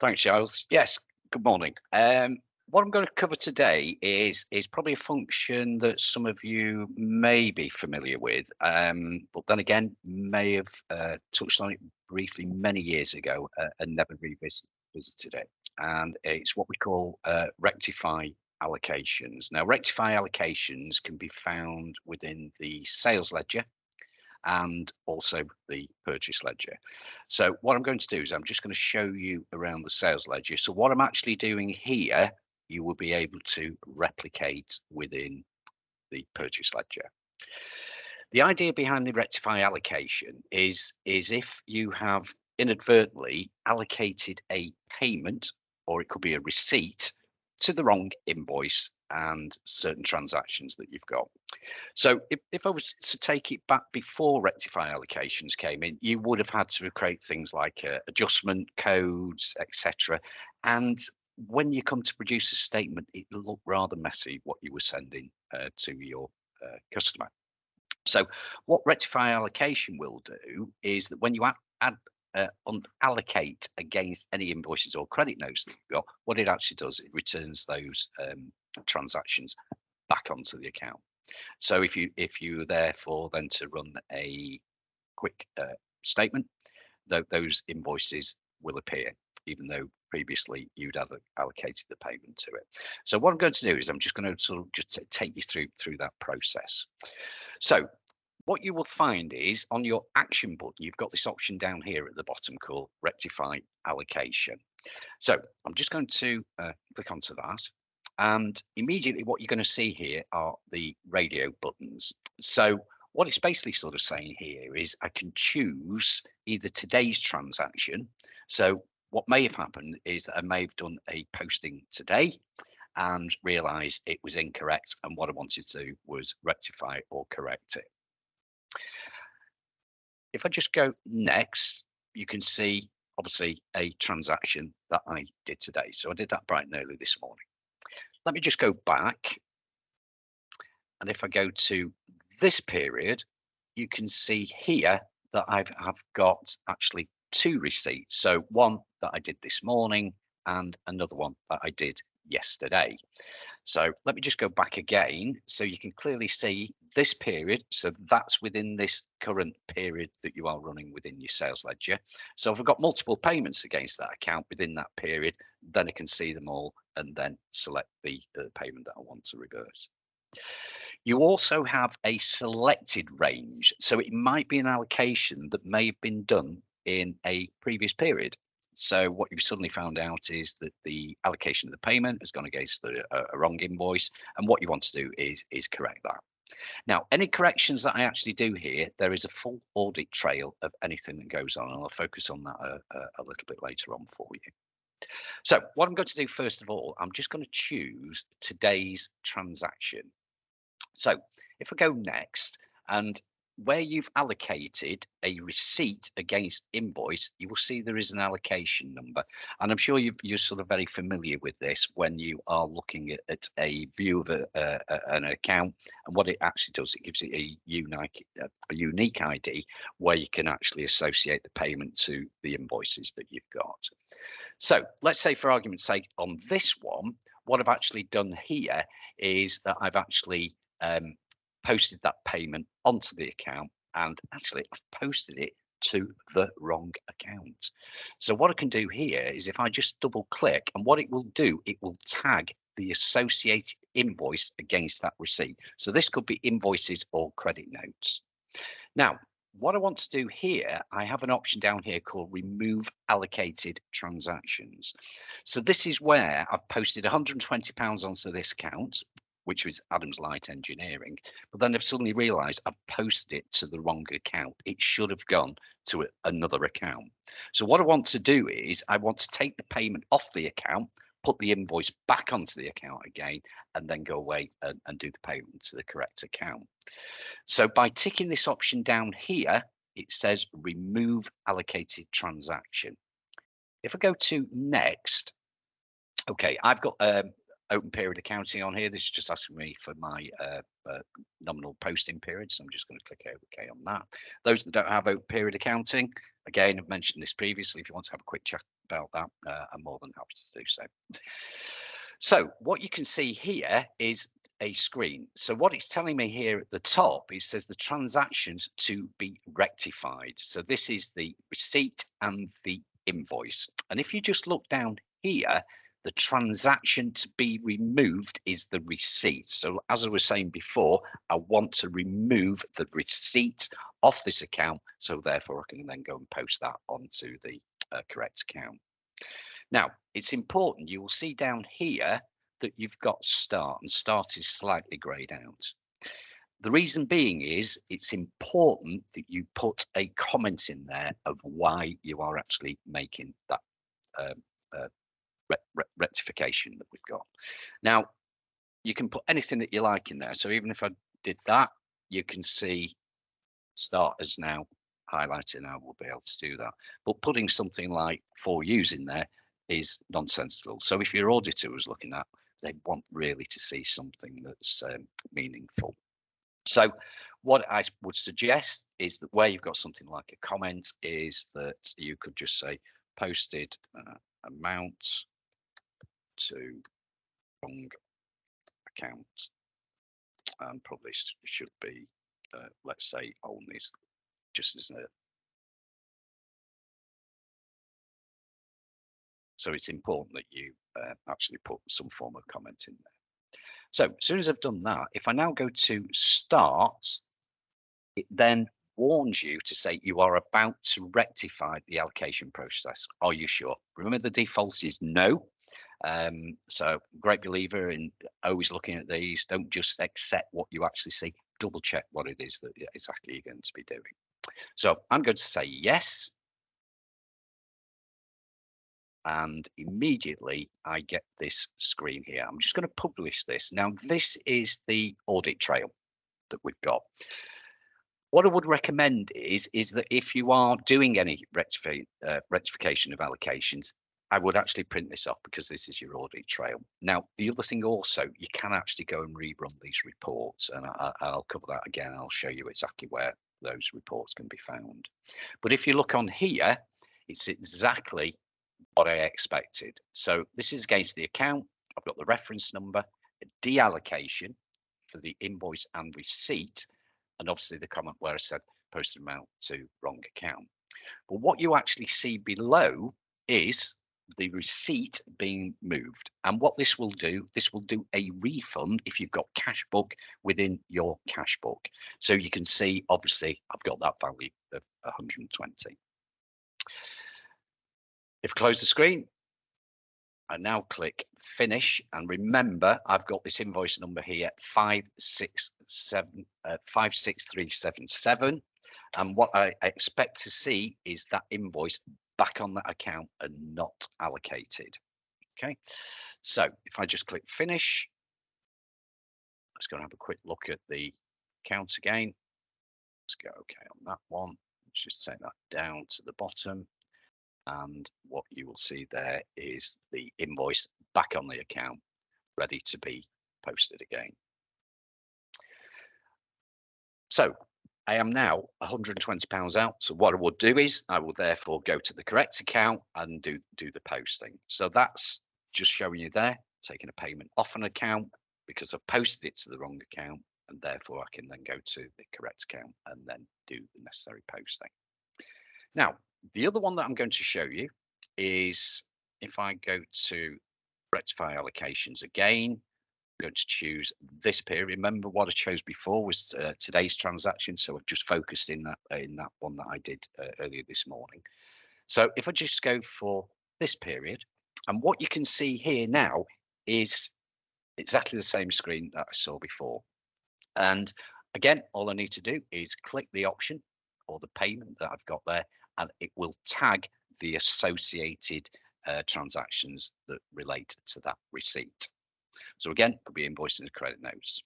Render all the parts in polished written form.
Thanks, Giles. Yes, good morning. What I'm going to cover today is probably a function that some of you may be familiar with, but then again may have touched on it briefly many years ago and never revisited it. And it's what we call rectify allocations. Now, rectify allocations can be found within the sales ledger and also the purchase ledger. So what I'm going to do is I'm just going to show you around the sales ledger. So what I'm actually doing here, you will be able to replicate within the purchase ledger. The idea behind the rectify allocation is if you have inadvertently allocated a payment, or it could be a receipt, to the wrong invoice and certain transactions that you've got. So if I was to take it back before rectify allocations came in, you would have had to create things like adjustment codes, etc. And when you come to produce a statement, it looked rather messy what you were sending to your customer. So what rectify allocation will do is that when you allocate against any invoices or credit notes that you've got, what it actually does, it returns those transactions back onto the account. So if you therefore then to run a quick statement, those invoices will appear, even though previously you'd have allocated the payment to it. So what I'm going to do is I'm just going to sort of just take you through that process. So what you will find is on your action button, you've got this option down here at the bottom called Rectify Allocation. So I'm just going to click onto that. And immediately what you're going to see here are the radio buttons. So what it's basically sort of saying here is I can choose either today's transaction. So what may have happened is that I may have done a posting today and realized it was incorrect. And what I wanted to do was rectify or correct it. If I just go next, you can see obviously a transaction that I did today. So I did that bright and early this morning. Let me just go back. And if I go to this period, you can see here that I've got actually two receipts. So one that I did this morning and another one that I did yesterday. So let me just go back again so you can clearly see this period. So that's within this current period that you are running within your sales ledger. So if I've got multiple payments against that account within that period, then I can see them all and then select the payment that I want to reverse. You also have a selected range. So it might be an allocation that may have been done in a previous period. So what you've suddenly found out is that the allocation of the payment has gone against a wrong invoice, and what you want to do is correct that. Now, any corrections that I actually do here, there is a full audit trail of anything that goes on, and I'll focus on that a little bit later on for you. So what I'm going to do first of all, I'm just going to choose today's transaction. So if I go next, and where you've allocated a receipt against invoice, you will see there is an allocation number. And I'm sure you're sort of very familiar with this when you are looking at a view of an account. And what it actually does, it gives it a unique ID where you can actually associate the payment to the invoices that you've got. So let's say for argument's sake on this one, what I've actually done here is that I've actually posted that payment onto the account, and actually I've posted it to the wrong account. So what I can do here is if I just double click, and what it will do, it will tag the associated invoice against that receipt. So this could be invoices or credit notes. Now, what I want to do here, I have an option down here called remove allocated transactions. So this is where I've posted £120 onto this account, which was Adam's Light Engineering, but then I've suddenly realized I've posted it to the wrong account. It should have gone to another account. So what I want to do is I want to take the payment off the account, put the invoice back onto the account again, and then go away and do the payment to the correct account. So by ticking this option down here, it says remove allocated transaction. If I go to next, okay, I've got open period accounting on here. This is just asking me for my nominal posting period, so I'm just going to click OK on that. Those that don't have open period accounting, again, I've mentioned this previously. If you want to have a quick chat about that, I'm more than happy to do so. So what you can see here is a screen. So what it's telling me here at the top, it says the transactions to be rectified. So this is the receipt and the invoice. And if you just look down here, the transaction to be removed is the receipt. So as I was saying before, I want to remove the receipt off this account. So therefore I can then go and post that onto the correct account. Now, it's important, you will see down here that you've got start, and start is slightly grayed out. The reason being is it's important that you put a comment in there of why you are actually making that rectification that we've got. Now, you can put anything that you like in there. So even if I did that, you can see start is now highlighted. Now we'll be able to do that. But putting something like for use in there is nonsensical. So if your auditor was looking at, they want really to see something that's meaningful. So what I would suggest is that where you've got something like a comment is that you could just say posted amount to wrong account, and probably should be let's say only, just as a. So it's important that you actually put some form of comment in there. So as soon as I've done that, if I now go to start, it then warns you to say you are about to rectify the allocation process. Are you sure? Remember, the default is no. So great believer in always looking at these. Don't just accept what you actually see. Double check what it is that exactly you're going to be doing. So I'm going to say yes. And immediately I get this screen here. I'm just going to publish this. Now, this is the audit trail that we've got. What I would recommend is that if you are doing any rectification of allocations, I would actually print this off, because this is your audit trail. Now, the other thing also, you can actually go and rerun these reports, and I'll cover that again. I'll show you exactly where those reports can be found. But if you look on here, it's exactly what I expected. So this is against the account. I've got the reference number, a deallocation for the invoice and receipt, and obviously the comment where I said posted amount to wrong account. But what you actually see below is the receipt being moved. And what this will do a refund if you've got cash book within your cash book. So you can see, obviously, I've got that value of 120. If I close the screen, I now click finish, and remember I've got this invoice number here 56377, and what I expect to see is that invoice back on that account and not allocated. Okay, so if I just click finish, let's go and have a quick look at the account again. Let's go okay on that one. Let's just take that down to the bottom. And what you will see there is the invoice back on the account, ready to be posted again. So I am now £120 out. So what I will do is I will therefore go to the correct account and do the posting. So that's just showing you there, taking a payment off an account because I've posted it to the wrong account, and therefore I can then go to the correct account and then do the necessary posting. Now, the other one that I'm going to show you is if I go to Rectify Allocations again, I'm going to choose this period. Remember what I chose before was today's transaction, so I've just focused in that one that I did earlier this morning. So if I just go for this period, and what you can see here now is exactly the same screen that I saw before. And again, all I need to do is click the option or the payment that I've got there, and it will tag the associated transactions that relate to that receipt. So again, could be invoices and credit notes.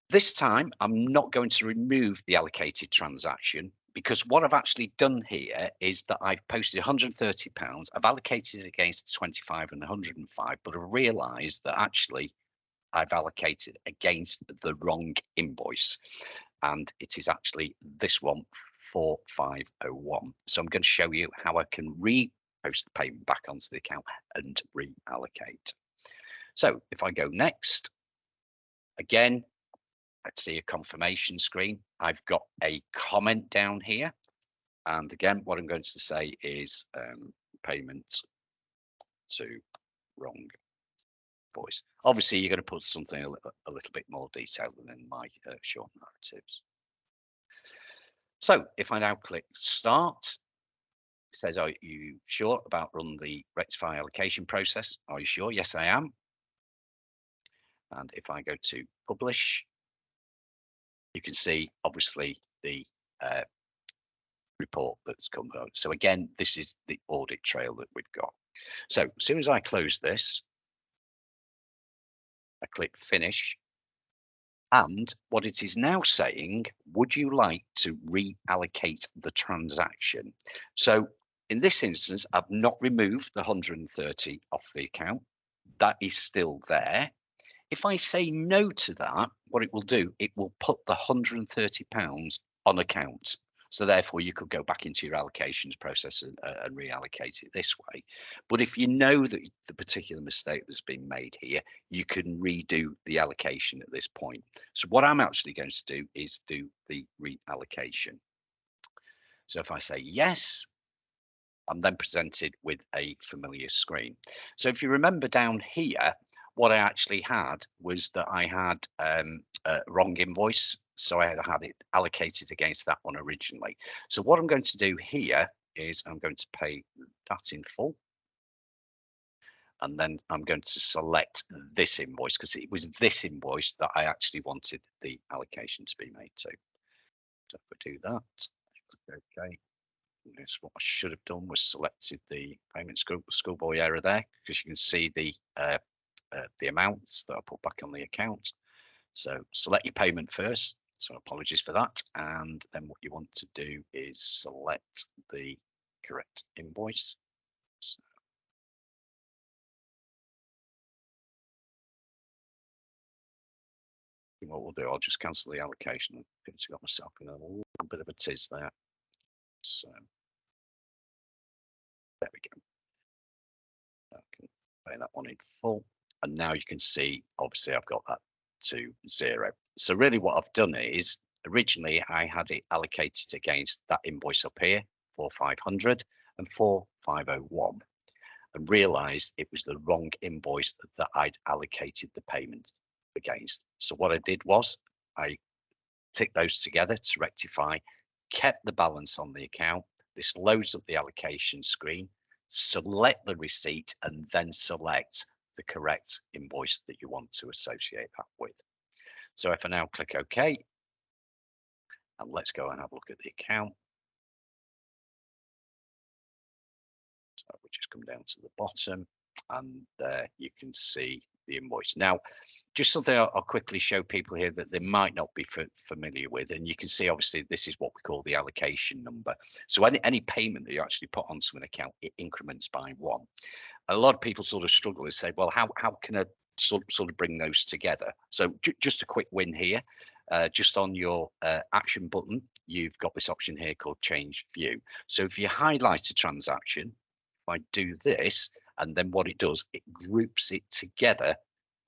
This time, I'm not going to remove the allocated transaction because what I've actually done here is that I've posted £130. I've allocated it against 25 and 105, but I realised that actually I've allocated against the wrong invoice, and it is actually this one, 4501. So I'm going to show you how I can repost the payment back onto the account and reallocate. So if I go next, again, I see a confirmation screen. I've got a comment down here. And again, what I'm going to say is payment to wrong voice. Obviously, you're going to put something a little bit more detailed than in my short narratives. So if I now click start, it says, are you sure about running the rectify allocation process? Are you sure? Yes, I am. And if I go to publish, you can see obviously the report that's come out. So again, this is the audit trail that we've got. So as soon as I close this, I click finish. And what it is now saying, would you like to reallocate the transaction? So in this instance, I've not removed the 130 off the account. That is still there. If I say no to that, what it will do, it will put the £130 on account. So therefore, you could go back into your allocations process and reallocate it this way. But if you know that the particular mistake that's been made here, you can redo the allocation at this point. So what I'm actually going to do is do the reallocation. So if I say yes, I'm then presented with a familiar screen. So if you remember down here, what I actually had was that I had a wrong invoice. So I had it allocated against that one originally. So what I'm going to do here is I'm going to pay that in full. And then I'm going to select this invoice because it was this invoice that I actually wanted the allocation to be made to. So if I do that, okay. Yes, what I should have done was selected the payment schoolboy error there, because you can see the amounts that I put back on the account. So select your payment first. So apologies for that. And then what you want to do is select the correct invoice. So what we'll do, I'll just cancel the allocation. I've got myself in a little bit of a tiz there. So there we go. I can pay that one in full. And now you can see, obviously, I've got that to 0. So really what I've done is, originally I had it allocated against that invoice up here, 4500 and 4501, and realized it was the wrong invoice that I'd allocated the payment against. So what I did was I ticked those together to rectify, kept the balance on the account. This loads up the allocation screen, select the receipt, and then select the correct invoice that you want to associate that with. So if I now click OK, and let's go and have a look at the account. So we just come down to the bottom, and there you can see the invoice. Now, just something I'll quickly show people here that they might not be familiar with, and you can see obviously this is what we call the allocation number. So any payment that you actually put onto an account, it increments by 1. A lot of people sort of struggle and say, well, how can I sort of bring those together? So just a quick win here. Just on your action button, you've got this option here called change view. So if you highlight a transaction, if I do this, and then what it does, it groups it together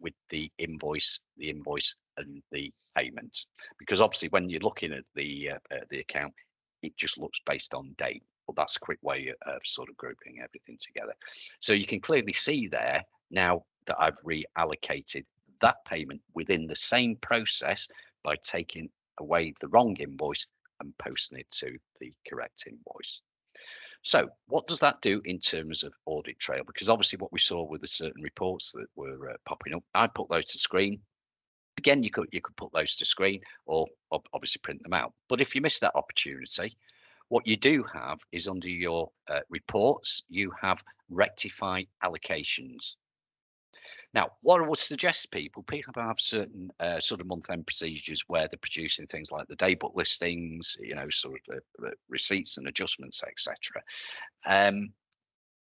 with the invoice and the payment. Because obviously when you're looking at the account, it just looks based on date. But that's a quick way of sort of grouping everything together. So you can clearly see there now that I've reallocated that payment within the same process by taking away the wrong invoice and posting it to the correct invoice. So what does that do in terms of audit trail? Because obviously what we saw with the certain reports that were popping up, I put those to screen. Again, you could put those to screen or obviously print them out. But if you miss that opportunity, what you do have is under your reports, you have rectify allocations. Now, what I would suggest to people have certain sort of month-end procedures where they're producing things like the daybook listings, you know, sort of the receipts and adjustments, etc.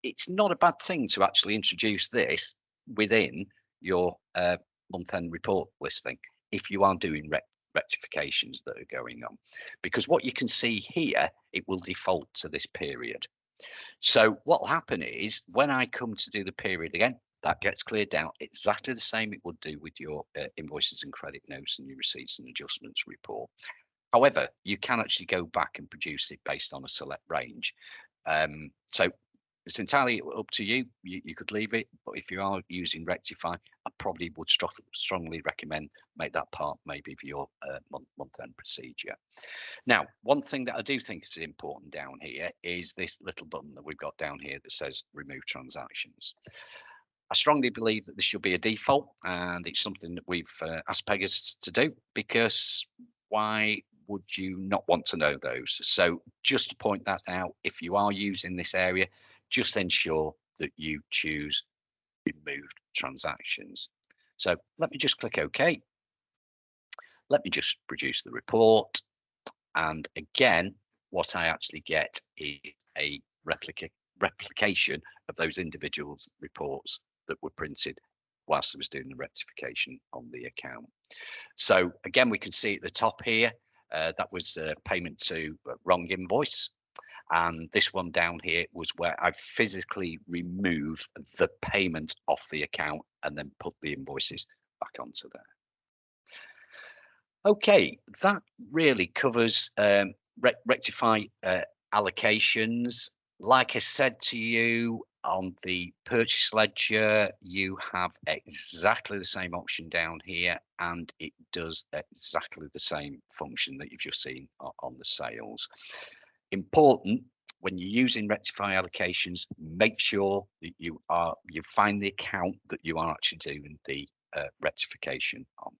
It's not a bad thing to actually introduce this within your month-end report listing if you are doing rectifications that are going on, because what you can see here, it will default to this period. So what will happen is when I come to do the period again, that gets cleared down exactly the same it would do with your invoices and credit notes and your receipts and adjustments report. However, you can actually go back and produce it based on a select range. So it's entirely up to you. You could leave it, but if you are using Rectify, I probably would strongly recommend make that part maybe of your month-end procedure. Now, one thing that I do think is important down here is this little button that we've got down here that says remove transactions. I strongly believe that this should be a default, and it's something that we've asked Pegasus to do, because why would you not want to know those? So just to point that out, if you are using this area, just ensure that you choose removed transactions. So let me just click OK. Let me just produce the report. And again, what I actually get is a replication of those individual reports that were printed whilst I was doing the rectification on the account. So again, we can see at the top here, that was a payment to wrong invoice. And this one down here was where I physically removed the payment off the account and then put the invoices back onto there. Okay, that really covers rectify allocations. Like I said to you, on the purchase ledger, you have exactly the same option down here, and it does exactly the same function that you've just seen on the sales. Important, when you're using rectify allocations, make sure that you find the account that you are actually doing the rectification on.